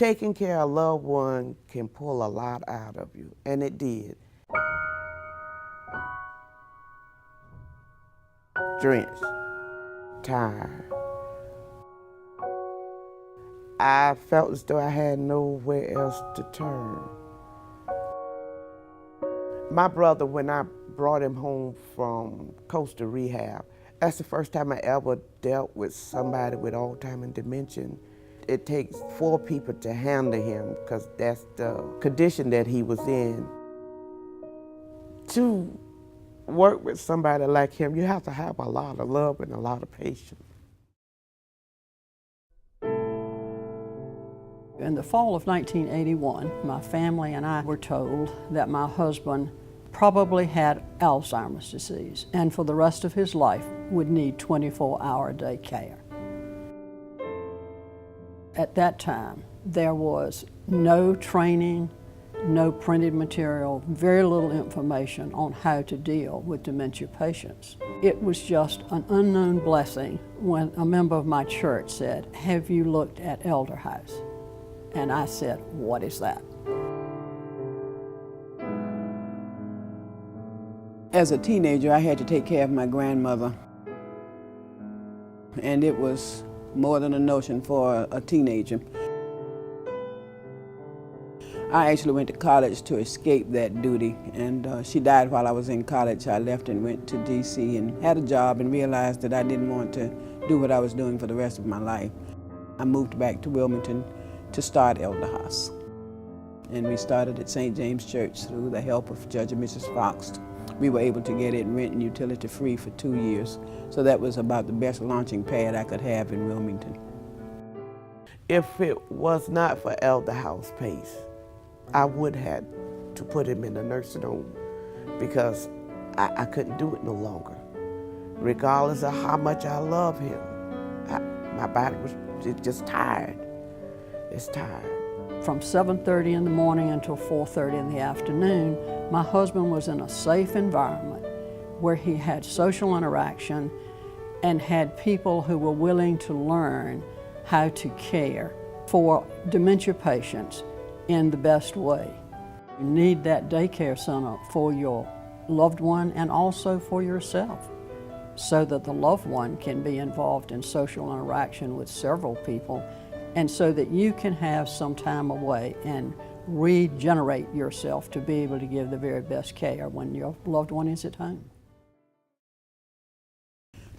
Taking care of a loved one can pull a lot out of you, and it did. Drenched, tired. I felt as though I had nowhere else to turn. My brother, when I brought him home from coastal rehab, that's the first time I ever dealt with somebody with Alzheimer's and dementia. It takes 4 people to handle him because that's the condition that he was in. To work with somebody like him, you have to have a lot of love and a lot of patience. In the fall of 1981, my family and I were told that my husband probably had Alzheimer's disease and for the rest of his life would need 24-hour-a-day care. At that time, there was no training, no printed material, very little information on how to deal with dementia patients. It was just an unknown blessing when a member of my church said, "Have you looked at Elderhaus?" And I said, "What is that?" As a teenager, I had to take care of my grandmother. And it was more than a notion for a teenager. I actually went to college to escape that duty, and she died while I was in college. I left and went to D.C. and had a job and realized that I didn't want to do what I was doing for the rest of my life. I moved back to Wilmington to start Elderhaus. And we started at St. James Church through the help of Judge and Mrs. Fox. We were able to get it rent and utility free for 2 years. So that was about the best launching pad I could have in Wilmington. If it was not for Elderhaus Pace, I would have to put him in a nursing home because I couldn't do it no longer. Regardless of how much I love him, my body was just tired. It's tired. From 7:30 in the morning until 4:30 in the afternoon, my husband was in a safe environment where he had social interaction and had people who were willing to learn how to care for dementia patients in the best way. You need that daycare center for your loved one and also for yourself, so that the loved one can be involved in social interaction with several people, and so that you can have some time away and regenerate yourself to be able to give the very best care when your loved one is at home.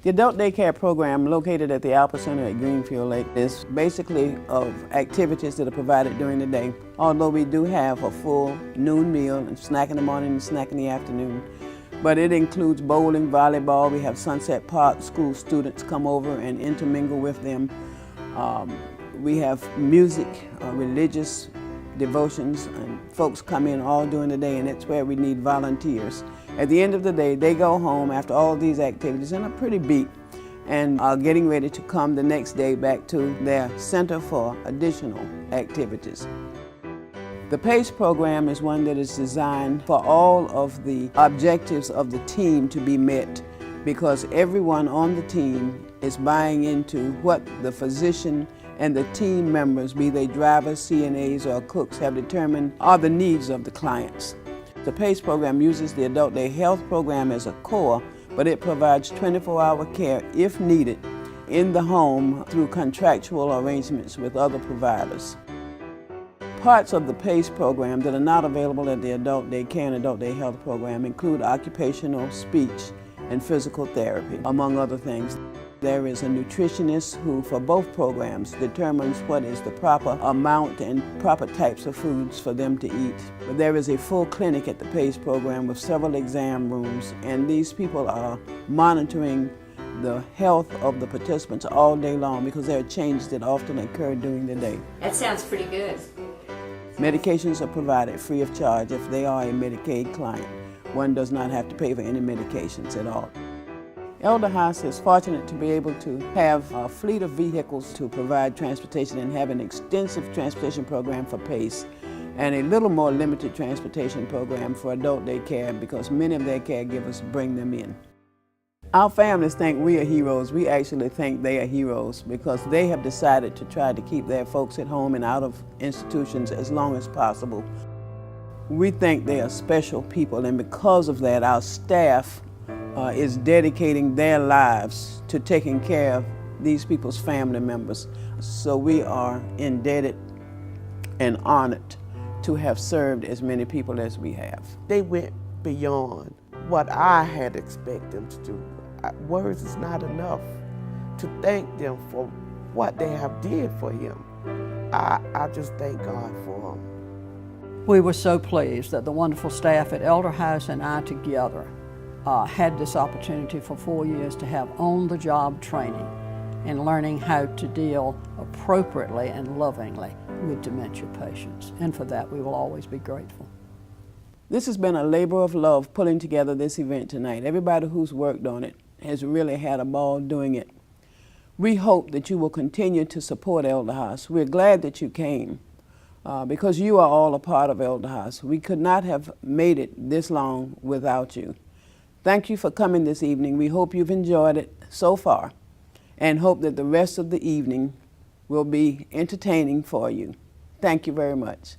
The adult daycare program located at the Alpha Center at Greenfield Lake is basically of activities that are provided during the day. Although we do have a full noon meal and snack in the morning and snack in the afternoon. But it includes bowling, volleyball. We have Sunset Park school students come over and intermingle with them. We have music, religious devotions, and folks come in all during the day, and that's where we need volunteers. At the end of the day, they go home after all these activities and are pretty beat and are getting ready to come the next day back to their center for additional activities. The PACE program is one that is designed for all of the objectives of the team to be met, because everyone on the team is buying into what the physician and the team members, be they drivers, CNAs, or cooks, have determined are the needs of the clients. The PACE program uses the Adult Day Health Program as a core, but it provides 24-hour care, if needed, in the home through contractual arrangements with other providers. Parts of the PACE program that are not available at the Adult Day Care and Adult Day Health Program include occupational, speech, and physical therapy, among other things. There is a nutritionist who, for both programs, determines what is the proper amount and proper types of foods for them to eat. But there is a full clinic at the PACE program with several exam rooms, and these people are monitoring the health of the participants all day long because there are changes that often occur during the day. That sounds pretty good. Medications are provided free of charge if they are a Medicaid client. One does not have to pay for any medications at all. Elderhaus is fortunate to be able to have a fleet of vehicles to provide transportation and have an extensive transportation program for PACE and a little more limited transportation program for adult day care because many of their caregivers bring them in. Our families think we are heroes. We actually think they are heroes because they have decided to try to keep their folks at home and out of institutions as long as possible. We think they are special people, and because of that, our staff is dedicating their lives to taking care of these people's family members. So we are indebted and honored to have served as many people as we have. They went beyond what I had expected them to do. Words is not enough to thank them for what they have did for him. I just thank God for them. We were so pleased that the wonderful staff at Elderhaus and I together had this opportunity for 4 years to have on-the-job training in learning how to deal appropriately and lovingly with dementia patients. And for that, we will always be grateful. This has been a labor of love pulling together this event tonight. Everybody who's worked on it has really had a ball doing it. We hope that you will continue to support Elderhaus. We're glad that you came because you are all a part of Elderhaus. We could not have made it this long without you. Thank you for coming this evening. We hope you've enjoyed it so far and hope that the rest of the evening will be entertaining for you. Thank you very much.